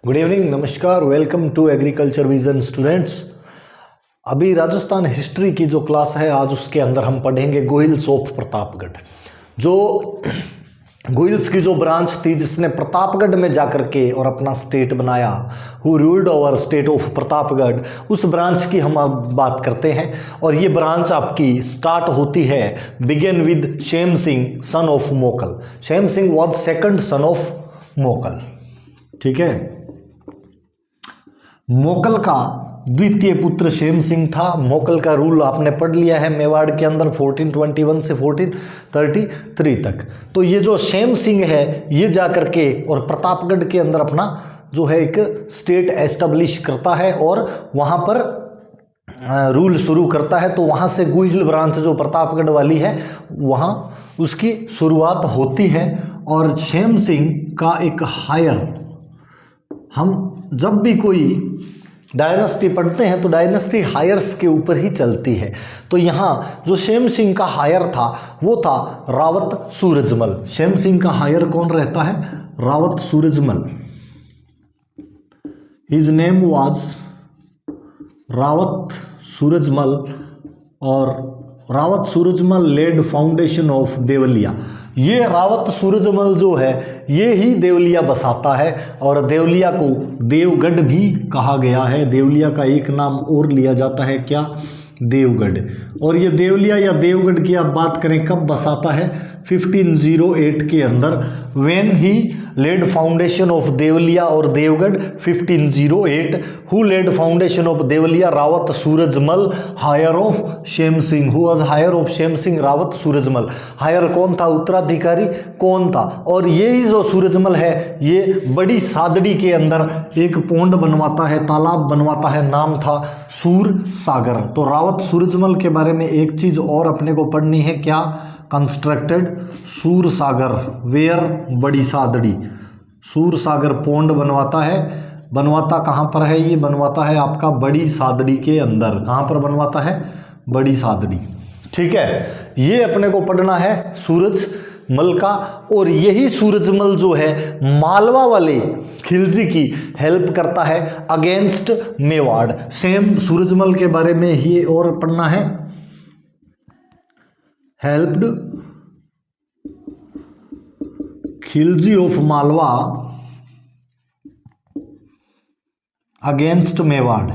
Good evening, नमस्कार, welcome to agriculture vision students. अभी Rajasthan history की जो क्लास है आज उसके अंदर हम पढ़ेंगे गोहिल्स ऑफ प्रतापगढ़। जो गोहिल्स की जो ब्रांच थी जिसने प्रतापगढ़ में जाकर के और अपना स्टेट बनाया, who ruled over state of Pratapgarh, उस ब्रांच की हम अब बात करते हैं। और ये ब्रांच आपकी स्टार्ट होती है begin with Shem Singh son of Mokal. Shem Singh was second son of Mokal. ठीक है, मोकल का द्वितीय पुत्र शेम सिंह था। मोकल का रूल आपने पढ़ लिया है मेवाड़ के अंदर 1421 से 1433 तक। तो ये जो शेम सिंह है ये जाकर के और प्रतापगढ़ के अंदर अपना जो है एक स्टेट एस्टेब्लिश करता है और वहाँ पर रूल शुरू करता है। तो वहाँ से गोहिल ब्रांच जो प्रतापगढ़ वाली है वहाँ उसकी शुरुआत होती है। और शेम सिंह का एक हायर, हम जब भी कोई डायनेस्टी पढ़ते हैं तो डायनेस्टी हायर्स के ऊपर ही चलती है। तो यहाँ जो शेम सिंह का हायर था वो था रावत सूरजमल। शेम सिंह का हायर कौन रहता है? Rawat Surajmal. His name was Rawat Surajmal. और Rawat Surajmal led foundation of Devaliya. ये रावत सूरजमल जो है ये ही देवलिया बसाता है और देवलिया को देवगढ़ भी कहा गया है। देवलिया का एक नाम और लिया जाता है, क्या? देवगढ़। और ये देवलिया या देवगढ़ की आप बात करें कब बसाता है? 1508 के अंदर, when he led foundation of Devaliya और Devgarh 1508। Who led foundation of Devaliya? Rawat Surajmal, heir of Shem Singh. Who was heir of Shem Singh? Rawat Surajmal. Heir कौन था? उत्तराधिकारी कौन था? और ये ही जो सूरजमल है ये बड़ी सादड़ी के अंदर एक पोंड बनवाता है, तालाब बनवाता है, नाम था सूर सागर। तो रावत सूरजमल के बारे में एक चीज और अपने को पढ़नी है, क्या? कंस्ट्रक्टेड सूर सागर, वेयर? बड़ी सादड़ी। सूर सागर पोंड बनवाता है। बनवाता कहाँ पर है? ये बनवाता है आपका बड़ी सादड़ी के अंदर। कहाँ पर बनवाता है? बड़ी सादड़ी। ठीक है, ये अपने को पढ़ना है सूरजमल का। और यही सूरजमल जो है मालवा वाले खिलजी की हेल्प करता है अगेंस्ट मेवाड़। सेम सूरजमल के बारे में ही और पढ़ना है। Helped Khilji of Malwa against Mewar.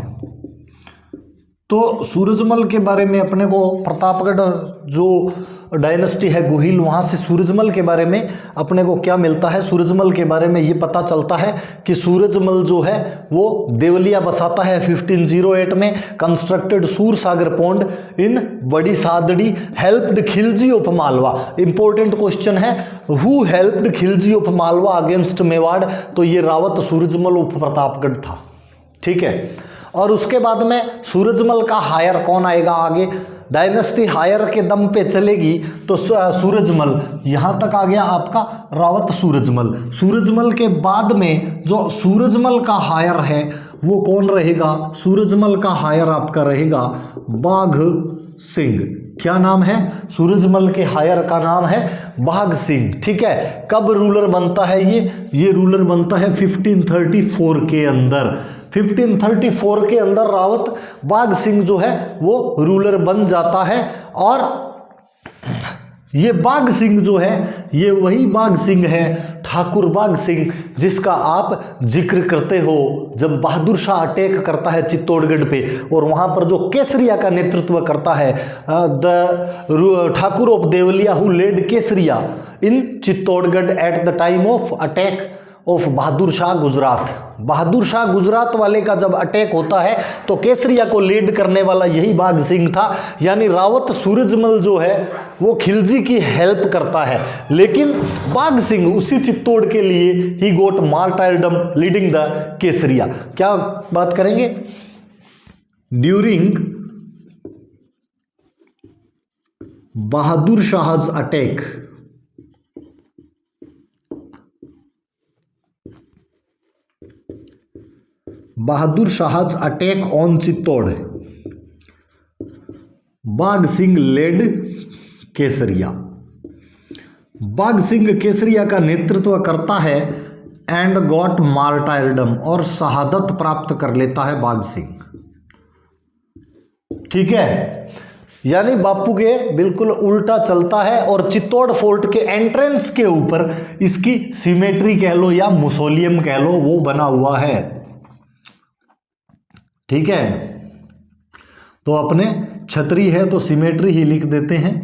तो सूरजमल के बारे में अपने को प्रतापगढ़ जो डायनेस्टी है गोहिल, वहाँ से सूरजमल के बारे में अपने को क्या मिलता है? सूरजमल के बारे में ये पता चलता है कि सूरजमल जो है वो देवलिया बसाता है 1508 में। कंस्ट्रक्टेड सूर सागर pond in Badi Sadri, helped Khilji of Malwa. Important question है, who helped Khilji of Malwa against Mewar? तो ये रावत सूरजमल ऑफ प्रतापगढ़ था। ठीक है, और उसके बाद में सूरजमल का हायर कौन आएगा आगे? डायनेस्टी हायर के दम पे चलेगी तो सूरजमल यहाँ तक आ गया आपका रावत सूरजमल। सूरजमल के बाद में जो सूरजमल का हायर है वो कौन रहेगा? सूरजमल का हायर आपका रहेगा बाघ सिंह। क्या नाम है? सूरजमल के हायर का नाम है बाघ सिंह। ठीक है, कब रूलर बनता है ये रूलर बनता है 1534 के अंदर। 1534 के अंदर रावत बाघ सिंह जो है वो रूलर बन जाता है। और ये बाघ सिंह जो है ये वही बाघ सिंह है, ठाकुर बाघ सिंह, जिसका आप जिक्र करते हो जब बहादुर शाह अटैक करता है चित्तौड़गढ़ पे और वहाँ पर जो केसरिया का नेतृत्व करता है, the Thakur of Devaliya who led kesariya in Chittorgarh at the time of attack of Bahadur Shah Gujarat. Bahadur Shah Gujarat वाले का जब अटैक होता है तो केसरिया को लीड करने वाला यही बाघ सिंह था। यानी रावत सूरजमल जो है वो खिलजी की हेल्प करता है, लेकिन बाघ सिंह उसी चित्तौड़ के लिए ही गोट मार्टायरडम लीडिंग द केसरिया। क्या बात करेंगे? During Bahadur Shah's attack, Bahadur Shah's attack on Chittor, Bagh Singh lead केसरिया। बाघ सिंह केसरिया का नेतृत्व करता है एंड गॉट मार्टायरडम, और शहादत प्राप्त कर लेता है बाघ सिंह। ठीक है, यानी बापू के बिल्कुल उल्टा चलता है, और चित्तौड़ फोर्ट के एंट्रेंस के ऊपर इसकी सिमेट्री कह लो या मुसोलियम कह लो, वो बना हुआ है। ठीक है, तो अपने छतरी है तो सिमेट्री ही लिख देते हैं।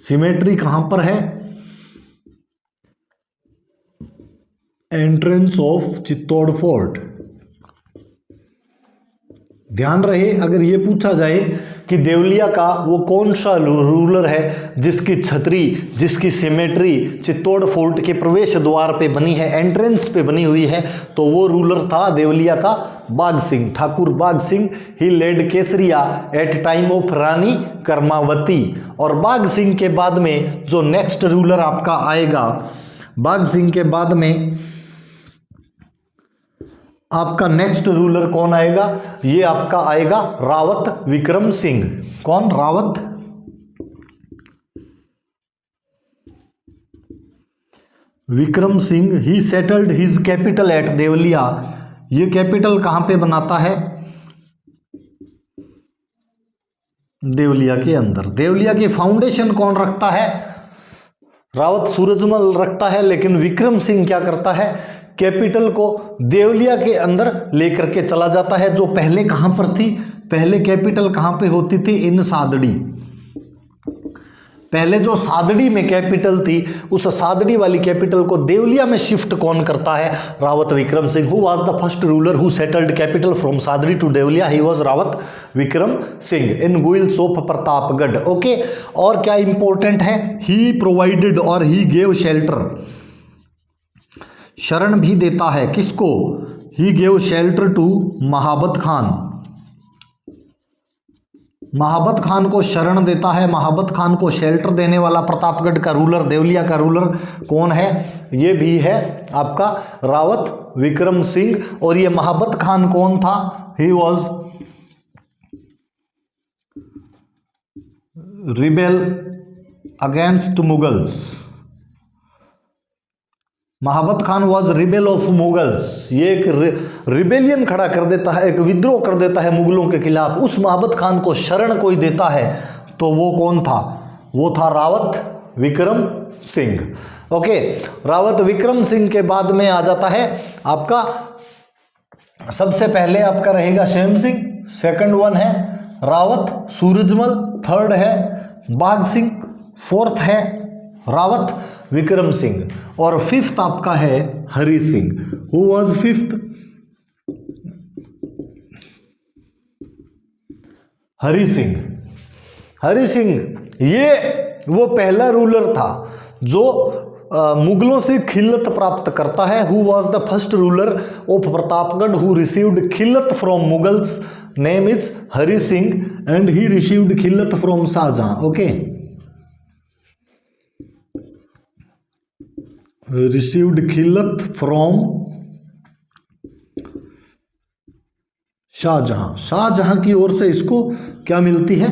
सिमेट्री कहां पर है? Entrance of Chittor fort. ध्यान रहे, अगर ये पूछा जाए कि देवलिया का वो कौन सा रूलर है जिसकी छतरी, जिसकी सिमेट्री चित्तौड़ फोर्ट के प्रवेश द्वार पे बनी है, एंट्रेंस पे बनी हुई है, तो वो रूलर था देवलिया का बाघ Singh, Thakur Bagh Singh. He led kesariya at time of Rani Karmavati. और बाघ सिंह के बाद में जो नेक्स्ट रूलर आपका आएगा, बाघ सिंह के बाद में आपका नेक्स्ट रूलर कौन आएगा? ये आपका आएगा रावत विक्रम सिंह। कौन? रावत विक्रम सिंह। ही settled his capital eight Devalia. ये कैपिटल कहां पे बनाता है? देवलिया के अंदर। देवलिया की फाउंडेशन कौन रखता है? रावत सूरजमल रखता है, लेकिन विक्रम सिंह क्या करता है? कैपिटल को देवलिया के अंदर लेकर के चला जाता है। जो पहले कहां पर थी? पहले कैपिटल कहां पे होती थी? इन सादड़ी। पहले जो सादड़ी में कैपिटल थी, उस सादड़ी वाली कैपिटल को देवलिया में शिफ्ट कौन करता है? Rawat Vikram Singh. Who was the first ruler who settled capital from Sadri to Devaliya? He was Rawat Vikram Singh in guise of Pratapgarh. Okay, और क्या इंपॉर्टेंट है? ही प्रोवाइडेड और ही गेव शेल्टर। शरण भी देता है किसको? He gave shelter to Mahabat Khan. Mahabat Khan को शरण देता है। महाबत खान को शेल्टर देने वाला प्रतापगढ़ का रूलर, देवलिया का रूलर कौन है? ये भी है आपका रावत विक्रम सिंह। और ये महाबत खान कौन था? He was rebel against Mughals. Mahabat Khan was rebel of Mughals. ये एक रिबेलियन खड़ा कर देता है, एक विद्रोह कर देता है मुगलों के खिलाफ। उस महाबत खान को शरण कोई देता है तो वो कौन था? वो था रावत विक्रम सिंह। ओके, रावत विक्रम सिंह के बाद में आ जाता है आपका, सबसे पहले आपका रहेगा शेम सिंह, सेकंड वन है रावत सूरजमल, थर्ड है बाघ सिंह, फोर्थ है रावत विक्रम सिंह, और फिफ्थ आपका है Hari Singh. Who was fifth? Hari Singh. Hari Singh ये वो पहला रूलर था जो मुगलों से खिल्लत प्राप्त करता है। Who was the first ruler of Pratapgarh who received खिल्लत from Mughals? Name is Hari Singh and he received खिल्लत फ्रॉम शाहजहां। ओके, रिसीव्ड खिल्लत फ्रॉम शाहजहां। शाहजहां की ओर से इसको क्या मिलती है?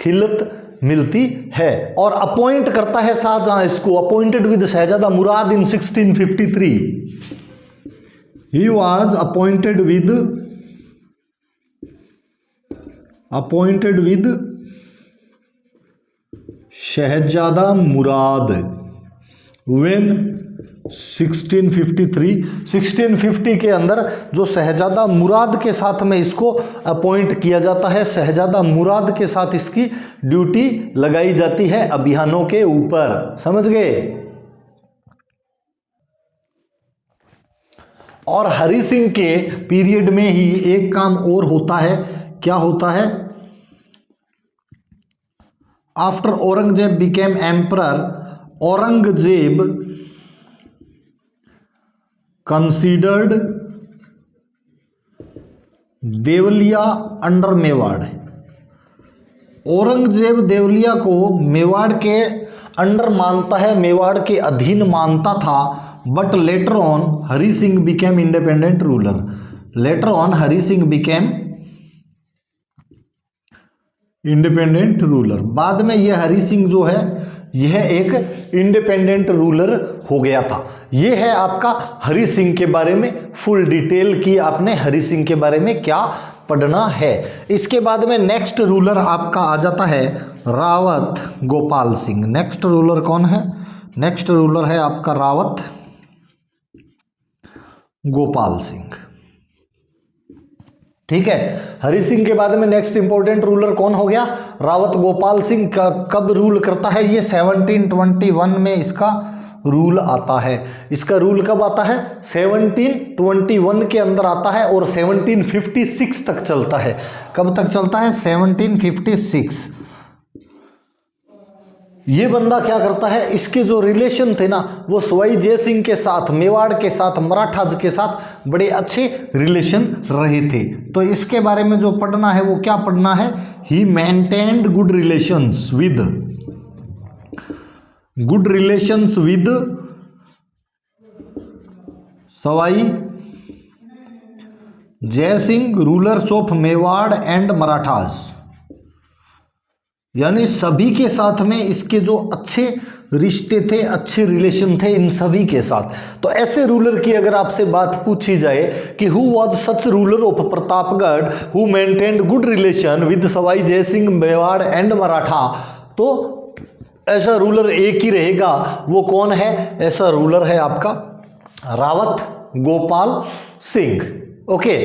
खिल्लत मिलती है। और अपॉइंट करता है शाहजहां इसको, appointed with Shahzada Murad in 1653। He was appointed with Shahzada Murad when 1650 के अंदर जो शहजादा मुराद के साथ में इसको अपॉइंट किया जाता है। शहजादा मुराद के साथ इसकी ड्यूटी लगाई जाती है अभियानों के ऊपर। समझ गए? और हरि सिंह के पीरियड में ही एक काम और होता है। क्या होता है? After Aurangzeb became emperor, Aurangzeb considered Devalia under Mewar. Aurangzeb Devalia को मेवाड़ के अंडर मानता है, मेवाड़ के अधीन मानता था। But later on Hari Singh became independent ruler. Later on Hari Singh became independent ruler. बाद में ये हरि सिंह जो है यह एक इंडिपेंडेंट रूलर हो गया था। यह है आपका हरि सिंह के बारे में फुल डिटेल की आपने हरि सिंह के बारे में क्या पढ़ना है। इसके बाद में नेक्स्ट रूलर आपका आ जाता है रावत गोपाल सिंह। नेक्स्ट रूलर कौन है? नेक्स्ट रूलर है आपका रावत गोपाल सिंह। ठीक है, हरि सिंह के बाद में नेक्स्ट इंपॉर्टेंट रूलर कौन हो गया? रावत गोपाल सिंह। कब रूल करता है ये? 1721 में इसका रूल आता है। इसका रूल कब आता है? 1721 के अंदर आता है और 1756 तक चलता है। कब तक चलता है? 1756। ये बंदा क्या करता है, इसके जो रिलेशन थे ना वो सवाई जय सिंह के साथ, मेवाड़ के साथ, मराठाज के साथ बड़े अच्छे रिलेशन रहे थे। तो इसके बारे में जो पढ़ना है वो क्या पढ़ना है? He maintained good relations with Sawai Jai Singh rulers of Mewar and Marathas, यानी सभी के साथ में इसके जो अच्छे रिश्ते थे, अच्छे रिलेशन थे इन सभी के साथ। तो ऐसे रूलर की अगर आपसे बात पूछी जाए कि who was such ruler of Pratapgarh who maintained good relation with Sawai Jai Singh Mewar and Maratha, तो ऐसा रूलर एक ही रहेगा। वो कौन है? ऐसा रूलर है आपका रावत गोपाल सिंह। ओके,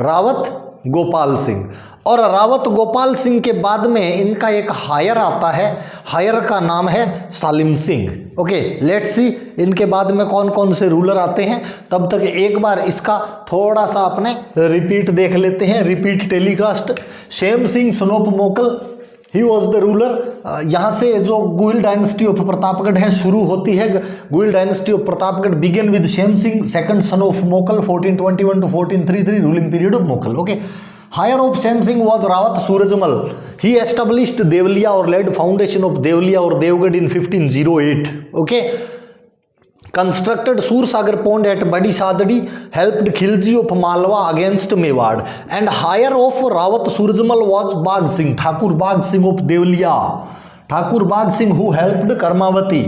रावत गोपाल सिंह। और रावत गोपाल सिंह के बाद में इनका एक हायर आता है, हायर का नाम है सालिम सिंह। ओके, लेट्स सी इनके बाद में कौन कौन से रूलर आते हैं। तब तक एक बार इसका थोड़ा सा अपने रिपीट देख लेते हैं, repeat telecast. Shem Singh son of Mokal, he was the ruler. यहाँ से जो गुहिल डायनेस्टी ऑफ प्रतापगढ़ है शुरू होती है। Guhil dynasty of Pratapgarh begin with Shem Singh second son of Mokal 1421 to 1433 ruling period of Mokal. Okay, heir of Shem Singh was Rawat Surajmal. He established Devaliya और लेड फाउंडेशन ऑफ देवलिया और Devgarh in 1508। Okay, constructed Sursagar pond at Badi Sadadi, helped Khilji of Malwa against Mewad, and higher of Rawat Surjamal was Bagh Singh, Thakur Bagh Singh of Devliya, Thakur Bagh Singh who helped Karmavati.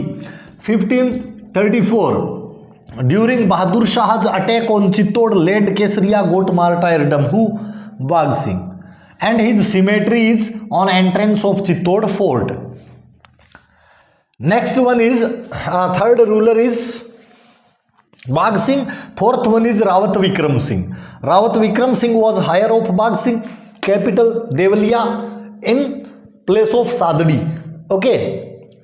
1534, during Bahadur Shah's attack on Chittod, led Kesariya got martyrdom. Who? Bagh Singh, and his cemetery is on entrance of Chittod fort. Next one is third ruler is Bagh Singh. Fourth one is Rawat Vikram Singh. Rawat Vikram Singh was higher of Bagh Singh, capital Devliya in place of Saddi. Okay,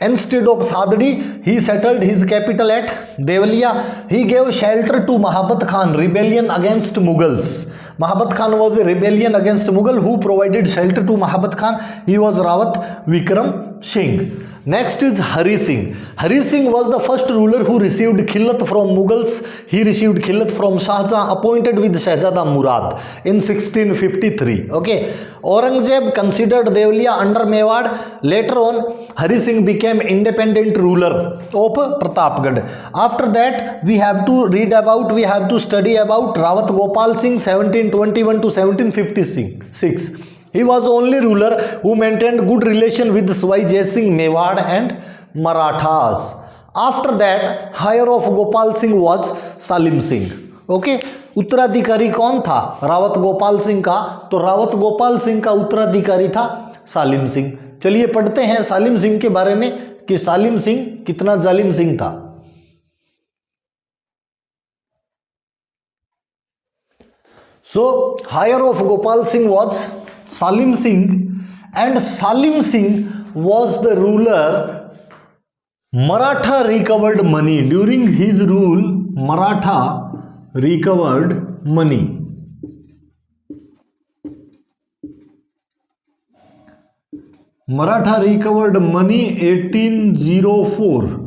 instead of Saddi he settled his capital at Devliya. He gave shelter to Mahabat Khan, rebellion against Mughals. Mahabat Khan was a rebellion against Mughal. Who provided shelter to Mahabat Khan? He was Rawat Vikram Singh. Next is Hari Singh. Hari Singh was the first ruler who received khillat from Mughals. He received khillat from Shahjahan, appointed with Shahzada Murad in 1653. Okay, Aurangzeb considered Devliya under Mewad. Later on, Hari Singh became independent ruler of Pratapgarh. After that, we have to study about Rawat Gopal Singh 1721 to 1756. He was only ruler who maintained good relation with Sawai Jai Singh, Mewad and Marathas. After that, higher of Gopal Singh was Salim Singh. Okay, उत्तराधिकारी कौन था रावत गोपाल सिंह का? तो रावत गोपाल सिंह का उत्तराधिकारी था सालिम सिंह। चलिए पढ़ते हैं सालिम सिंह के बारे में कि सालिम सिंह कितना जालिम सिंह था। So higher of Gopal Singh was Salim Singh, and Salim Singh was the ruler. Maratha recovered money. During his rule, Maratha recovered money. Maratha recovered money 1804.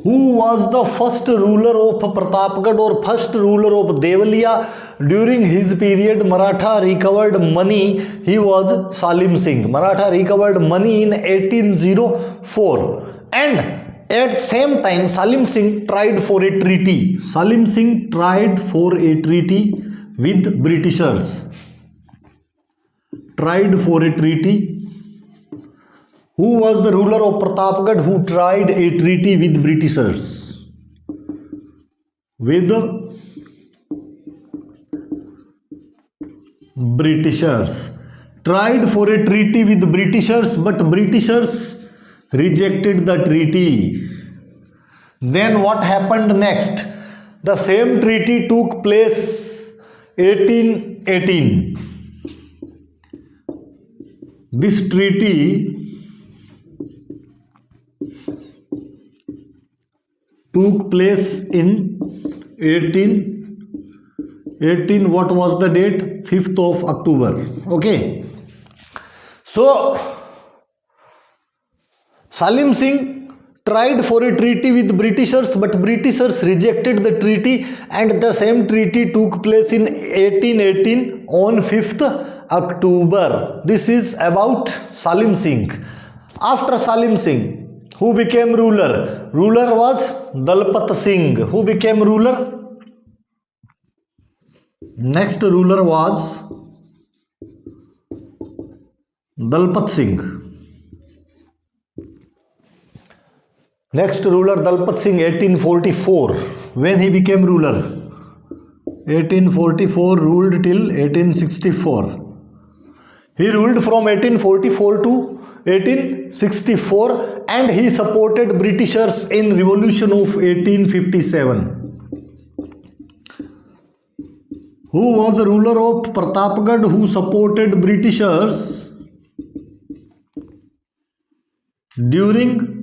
Who was the first ruler of Pratapgarh or first ruler of Devliya? During his period, Maratha recovered money. He was Salim Singh. Maratha recovered money in 1804, and at same time Salim Singh tried for a treaty. Salim Singh tried for a treaty with Britishers. Tried for a treaty Who was the ruler of Pratapgarh who tried a treaty with Britishers? With Britishers. Tried for a treaty with Britishers, but Britishers rejected the treaty. Then what happened next? The same treaty took place 1818. This treaty took place in 1818. What was the date? 5th of October. Okay. So Salim Singh tried for a treaty with Britishers, but Britishers rejected the treaty, and the same treaty took place in 1818 on 5th October. This is about Salim Singh. After Salim Singh, who became ruler? Ruler was Dalpat Singh. Who became ruler? Next ruler was Dalpat Singh. Next ruler Dalpat Singh, 1844. When he became ruler? 1844, ruled till 1864. He ruled from 1844 to 1864, and he supported Britishers in revolution of 1857. Who was the ruler of Pratapgarh who supported Britishers during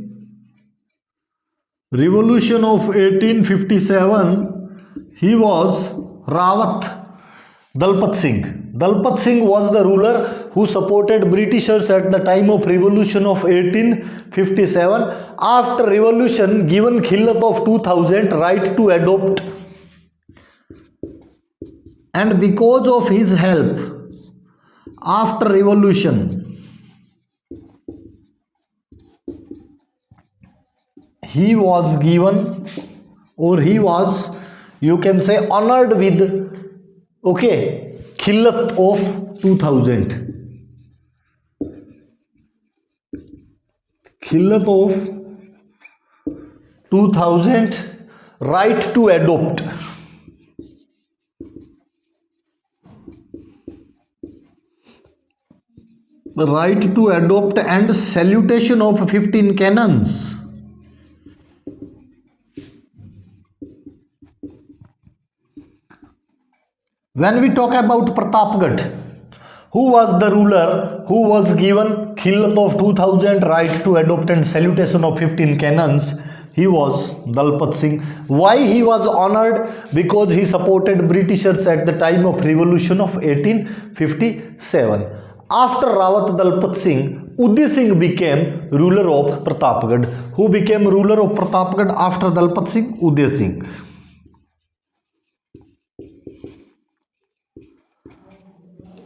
revolution of 1857? He was Rawat Dalpat Singh. Dalpat Singh was the ruler who supported Britishers at the time of revolution of 1857. After revolution, given Khillat of 2000 right to adopt, and because of his help after revolution, he was given, or he was, you can say, honored with, okay, Khillat of 2000. Khillat of 2000, right to adopt. The right to adopt and salutation of 15 cannons. When we talk about Pratapgarh, who was the ruler who was given Khillat of 2000, right to adopt and salutation of 15 cannons? He was Dalpat Singh. Why he was honored? Because he supported Britishers at the time of revolution of 1857. After Rawat Dalpat Singh, Uday Singh became ruler of Pratapgarh. Who became ruler of Pratapgarh after Dalpat Singh? Uday Singh.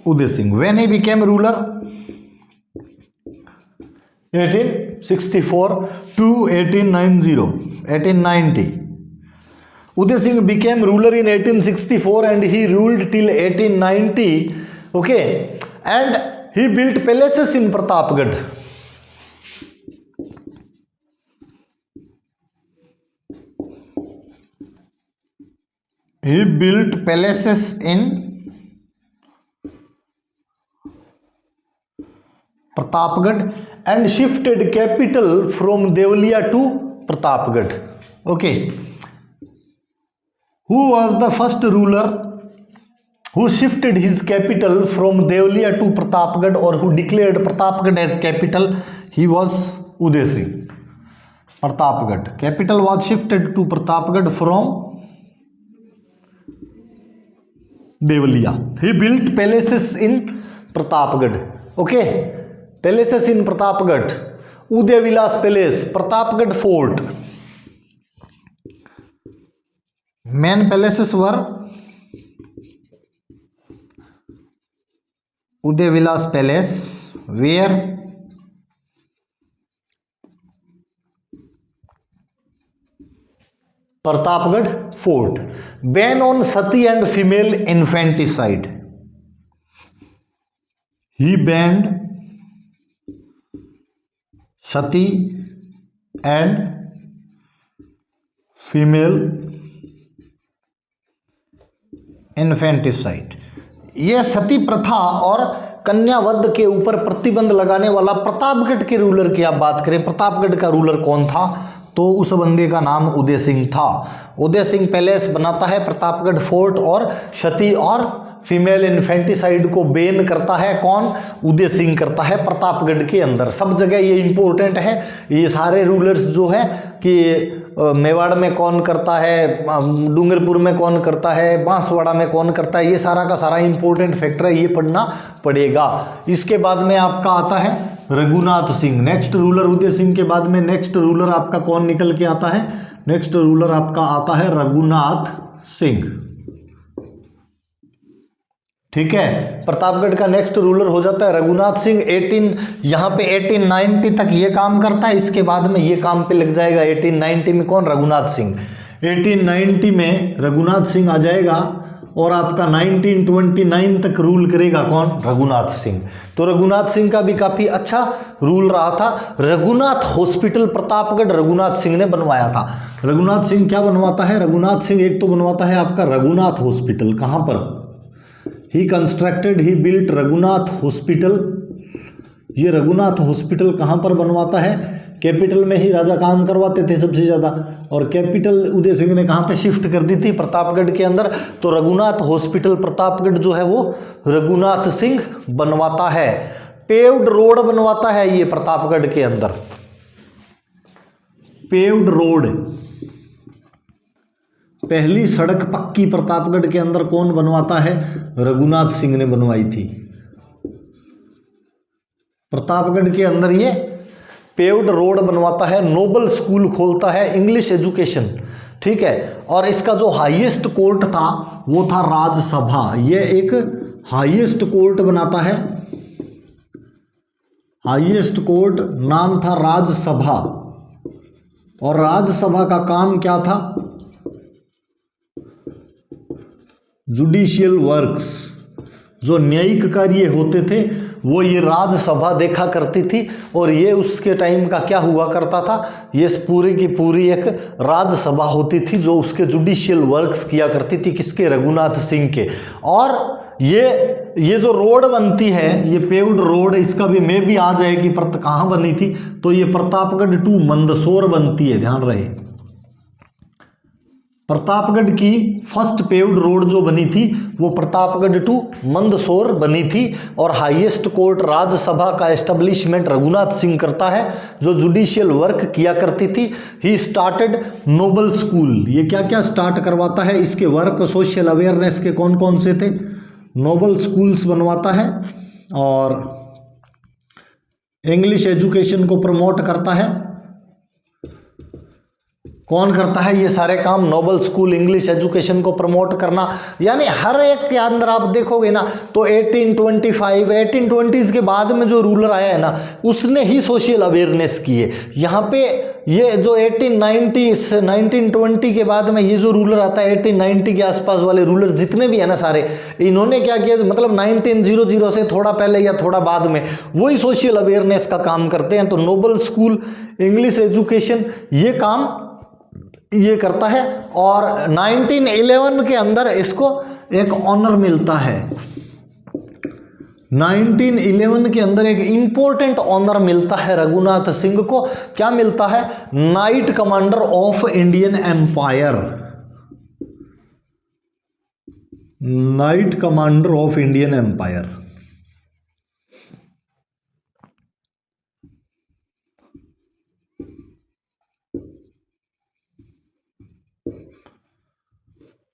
Uday Singh. When he became ruler? 1864 to 1890. Uday Singh became ruler in 1864 and he ruled till 1890. Okay, and he built palaces in Pratapgarh. He built palaces in Pratapgarh and shifted capital from Devaliya to Pratapgarh. Okay. Who was the first ruler who shifted his capital from Devaliya to Pratapgarh, or who declared Pratapgarh as capital? He was Uday Singh. Pratapgarh. Capital was shifted to Pratapgarh from Devaliya. He built palaces in Pratapgarh. Okay. Palaces in Pratapgarh. Uday Vilas Palace, Pratapgarh Fort. Main palaces were Uday Vilas Palace, where Pratapgarh Fort. Ban on sati and female infanticide. He banned Sati and female infanticide. यह सती प्रथा और कन्यावध के ऊपर प्रतिबंध लगाने वाला प्रतापगढ़ के ruler की आप बात करें, प्रतापगढ़ का रूलर कौन था, तो उस बंदे का नाम उदय सिंह था। उदय सिंह पैलेस बनाता है प्रतापगढ़ फोर्ट और सती और फीमेल इन्फेंटिसाइड को बैन करता है कौन, उदय सिंह करता है प्रतापगढ़ के अंदर। सब जगह ये इंपॉर्टेंट है, ये सारे रूलर्स जो है कि मेवाड़ में कौन करता है, डूंगरपुर में कौन करता है, बांसवाड़ा में कौन करता है, ये सारा का सारा इंपॉर्टेंट फैक्टर है, ये पढ़ना पड़ेगा। इसके बाद में आपका आता है रघुनाथ सिंह। नेक्स्ट रूलर उदय सिंह के बाद में नेक्स्ट रूलर आपका कौन निकल के आता है, नेक्स्ट रूलर आपका आता है रघुनाथ सिंह। ठीक है, प्रतापगढ़ का नेक्स्ट रूलर हो जाता है रघुनाथ सिंह। 1890 तक ये काम करता है, इसके बाद में ये काम पे लग जाएगा 1890 में कौन, रघुनाथ सिंह। 1890 में रघुनाथ सिंह आ जाएगा और आपका 1929 तक रूल करेगा कौन, रघुनाथ सिंह। तो रघुनाथ सिंह का भी काफी अच्छा रूल रहा था। रघुनाथ हॉस्पिटल प्रतापगढ़ रघुनाथ सिंह ने बनवाया था। रघुनाथ सिंह क्या बनवाता है, रघुनाथ सिंह एक तो बनवाता है आपका रघुनाथ हॉस्पिटल। कहाँ पर, ही कंस्ट्रक्टेड, ही बिल्ट रघुनाथ हॉस्पिटल। ये रघुनाथ हॉस्पिटल कहाँ पर बनवाता है, कैपिटल में ही राजा काम करवाते थे सबसे ज़्यादा, और कैपिटल उदय सिंह ने कहाँ पे शिफ्ट कर दी थी, प्रतापगढ़ के अंदर। तो रघुनाथ हॉस्पिटल प्रतापगढ़ जो है वो रघुनाथ सिंह बनवाता है। पेव्ड रोड बनवाता है ये प्रतापगढ़ के अंदर, पेव्ड रोड, पहली सड़क पक्की प्रतापगढ़ के अंदर कौन बनवाता है, रघुनाथ सिंह ने बनवाई थी। प्रतापगढ़ के अंदर ये पेव्ड रोड बनवाता है, नोबल स्कूल खोलता है, इंग्लिश एजुकेशन। ठीक है, और इसका जो हाईएस्ट कोर्ट था वो था राजसभा। ये एक हाईएस्ट कोर्ट बनाता है, हाईएस्ट कोर्ट नाम था राजसभा। और राजसभा का काम क्या था, जुडिशियल वर्क्स, जो न्यायिक कार्य होते थे वो ये राजसभा देखा करती थी। और ये उसके टाइम का क्या हुआ करता था, ये पूरी की पूरी एक राजसभा होती थी जो उसके जुडिशियल वर्क्स किया करती थी, किसके, रघुनाथ सिंह के। और ये जो रोड बनती है, ये पेव्ड रोड, इसका भी मैं भी आ जाएगी पर कहाँ बनी थी, तो ये प्रतापगढ़ टू मंदसौर बनती है, ध्यान रहे। प्रतापगढ़ की फर्स्ट पेव्ड रोड जो बनी थी वो प्रतापगढ़ टू मंदसौर बनी थी। और हाईएस्ट कोर्ट राजसभा का एस्टेब्लिशमेंट रघुनाथ सिंह करता है, जो जुडिशियल वर्क किया करती थी। ही स्टार्टेड नोबल स्कूल, ये क्या क्या स्टार्ट करवाता है, इसके वर्क सोशल अवेयरनेस के कौन कौन से थे, नोबल स्कूल्स बनवाता है। और इंग्लिश एजुकेशन को प्रमोट करता है, कौन करता है ये सारे काम, नोबल स्कूल, इंग्लिश एजुकेशन को प्रमोट करना। यानी हर एक के अंदर आप देखोगे ना तो 1825 1820s के बाद में जो रूलर आया है ना उसने ही सोशल अवेयरनेस की है। यहाँ पे ये जो 1920 के बाद में ये जो रूलर आता है 1890 के आसपास वाले रूलर जितने भी है ना सारे, इन्होंने क्या किया, मतलब 1900 से थोड़ा पहले या थोड़ा बाद में वही सोशल अवेयरनेस का काम करते हैं। तो नोबल स्कूल, इंग्लिश एजुकेशन, ये काम ये करता है। और 1911 के अंदर इसको एक ऑनर मिलता है, 1911 के अंदर एक इंपॉर्टेंट ऑनर मिलता है रघुनाथ सिंह को। क्या मिलता है, knight commander of Indian empire, knight commander of Indian empire.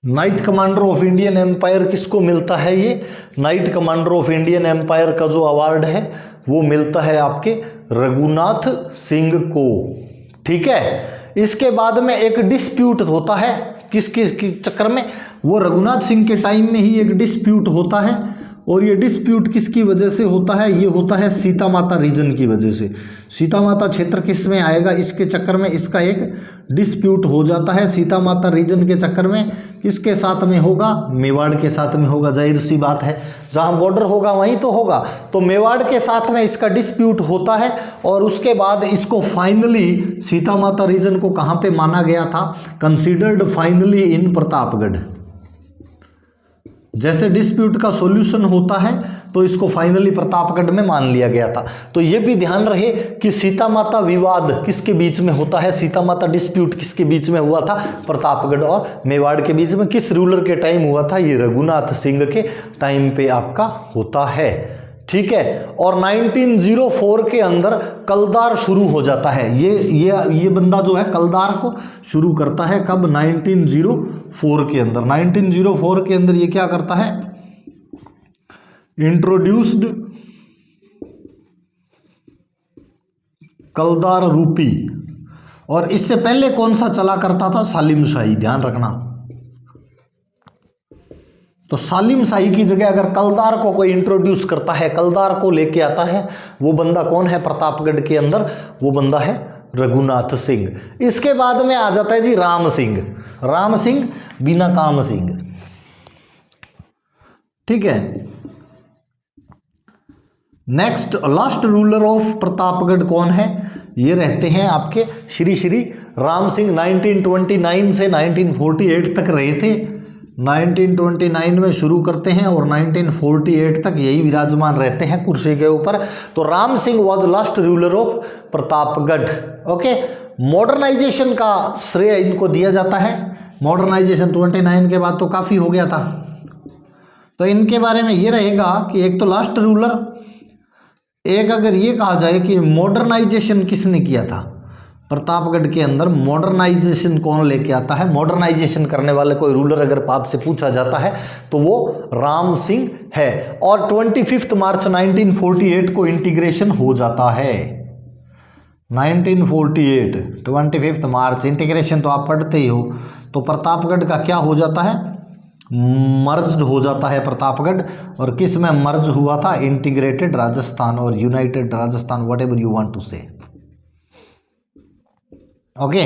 Knight commander of Indian empire किसको मिलता है, ये knight commander of Indian empire का जो अवार्ड है वो मिलता है आपके रघुनाथ सिंह को। ठीक है, इसके बाद में एक डिस्प्यूट होता है, किस चक्कर में, वो रघुनाथ सिंह के टाइम में ही एक डिस्प्यूट होता है। और ये डिस्प्यूट किसकी वजह से होता है, ये होता है सीता माता रीजन की वजह से। सीता माता क्षेत्र किस में आएगा, इसके चक्कर में इसका एक डिस्प्यूट हो जाता है। सीता माता रीजन के चक्कर में किसके साथ में होगा, मेवाड़ के साथ में होगा, जाहिर सी बात है, जहां बॉर्डर होगा वहीं तो होगा। तो मेवाड़ के साथ में इसका डिस्प्यूट होता है और उसके बाद इसको फाइनली सीता माता रीजन को कहां पे माना गया था, कंसीडर्ड फाइनली इन प्रतापगढ़। जैसे डिस्प्यूट का सॉल्यूशन होता है तो इसको फाइनली प्रतापगढ़ में मान लिया गया था। तो ये भी ध्यान रहे कि सीता माता विवाद किसके बीच में होता है, सीता माता डिस्प्यूट किसके बीच में हुआ था, प्रतापगढ़ और मेवाड़ के बीच में। किस रूलर के टाइम हुआ था, ये रघुनाथ सिंह के टाइम पे आपका होता है, ठीक है। और 1904 के अंदर कलदार शुरू हो जाता है। ये बंदा जो है कलदार को शुरू करता है कब, 1904 के अंदर। 1904 के अंदर ये क्या करता है, इंट्रोड्यूस्ड कलदार रूपी। और इससे पहले कौन सा चला करता था, सालिम शाही, ध्यान रखना। तो सालिम शाही की जगह अगर कलदार को कोई इंट्रोड्यूस करता है, कलदार को लेके आता है, वो बंदा कौन है प्रतापगढ़ के अंदर, वो बंदा है रघुनाथ सिंह। इसके बाद में आ जाता है जी राम सिंह, राम सिंह बिना काम सिंह, ठीक है। Next last ruler of Pratapgarh कौन है, ये रहते हैं आपके श्री श्री राम सिंह। 1929 से 1948 तक रहे थे। 1929 में शुरू करते हैं और 1948 तक यही विराजमान रहते हैं कुर्सी के ऊपर। तो Ram Singh was last ruler of Pratapgarh. Okay, modernization का श्रेय इनको दिया जाता है। मॉडर्नाइजेशन 29 के बाद तो काफ़ी हो गया था। तो इनके बारे में ये रहेगा कि एक तो लास्ट रूलर, एक अगर ये कहा जाए कि मॉडर्नाइजेशन किसने किया था प्रतापगढ़ के अंदर, मॉडर्नाइजेशन कौन लेके आता है, मॉडर्नाइजेशन करने वाले कोई रूलर अगर आपसे पूछा जाता है तो वो राम सिंह है। और 25 मार्च 1948 को इंटीग्रेशन हो जाता है। 1948 25 मार्च इंटीग्रेशन तो आप पढ़ते ही हो। तो प्रतापगढ़ का क्या हो जाता है, मर्ज हो जाता है प्रतापगढ़। और किस में मर्ज हुआ था, इंटीग्रेटेड राजस्थान और united Rajasthan, whatever you want to say. Okay,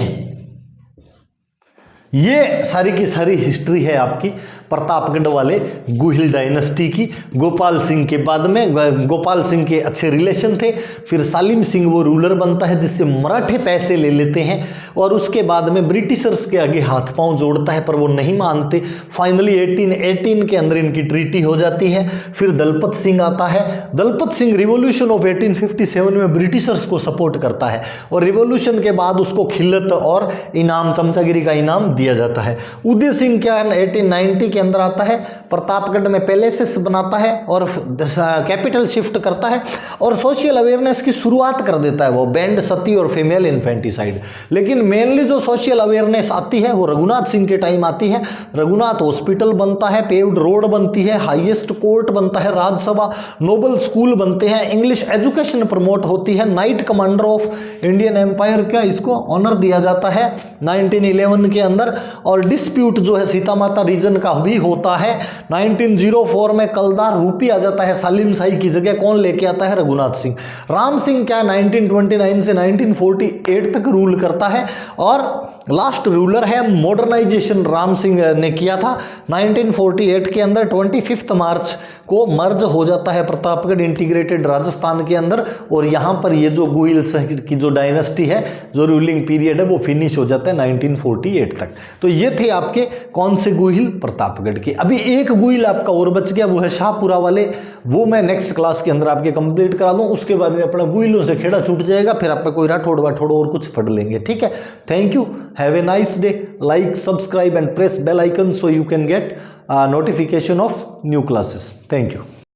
ये सारी की सारी हिस्ट्री है आपकी प्रतापगढ़ वाले गुहिल डायनेस्टी की। गोपाल सिंह के बाद में, गोपाल सिंह के अच्छे रिलेशन थे, फिर सालिम सिंह वो रूलर बनता है जिससे मराठे पैसे ले लेते हैं और उसके बाद में ब्रिटिशर्स के आगे हाथ पांव जोड़ता है पर वो नहीं मानते। फाइनली 1818 के अंदर इनकी ट्रीटी हो जाती है। फिर दलपत सिंह आता है। दलपत सिंह रिवॉल्यूशन ऑफ 1857 में ब्रिटिशर्स को सपोर्ट करता है और रिवॉल्यूशन के बाद उसको खिल्लत और इनाम, चमचागिरी का इनाम दिया जाता है। उदय सिंह क्या है, 1890 के अंदर आता है, प्रतापगढ़ में पैलेसेस बनाता है और कैपिटल शिफ्ट करता है और सोशल अवेयरनेस की शुरुआत कर देता है वो, बैंड सती और फीमेल इन्फेंटिसाइड। लेकिन मेनली जो सोशल अवेयरनेस आती है वो रघुनाथ सिंह के टाइम आती है। रघुनाथ हॉस्पिटल बनता है, पेव्ड रोड बनती है, हाईएस्ट कोर्ट बनता है, राज्यसभा, नोबल स्कूल बनते हैं, इंग्लिश एजुकेशन प्रमोट होती है, knight commander of Indian empire का इसको ऑनर दिया जाता है 1911 के अंदर। और डिस्प्यूट जो है सीता माता रीजन का भी होता है। 1904 में कलदार रूपी आ जाता है, सालिम शाही की जगह कौन लेके आता है, रघुनाथ सिंह। राम सिंह क्या 1929 से 1948 तक रूल करता है और लास्ट रूलर है। मॉडर्नाइजेशन राम सिंह ने किया था 1948 के अंदर। 25 मार्च को मर्ज हो जाता है प्रतापगढ़ इंटीग्रेटेड राजस्थान के अंदर और यहाँ पर ये जो गुहिल की जो डायनेस्टी है, जो रूलिंग पीरियड है, वो फिनिश हो जाता है 1948 तक। तो ये थे आपके कौन से गुहिल, प्रतापगढ़ के। अभी एक गुहिल आपका और बच गया, वो है शाहपुरा वाले। वो मैं नेक्स्ट क्लास के अंदर आपके कंप्लीट करा दूँ। उसके बाद में अपना गुहिलों से खेड़ा छूट जाएगा, फिर आपका कोई राठौड़ वाठौड़ और कुछ पढ़ लेंगे, ठीक है। Thank you, have a nice day. Like, subscribe and press bell icon so you can get notification of new classes. Thank you.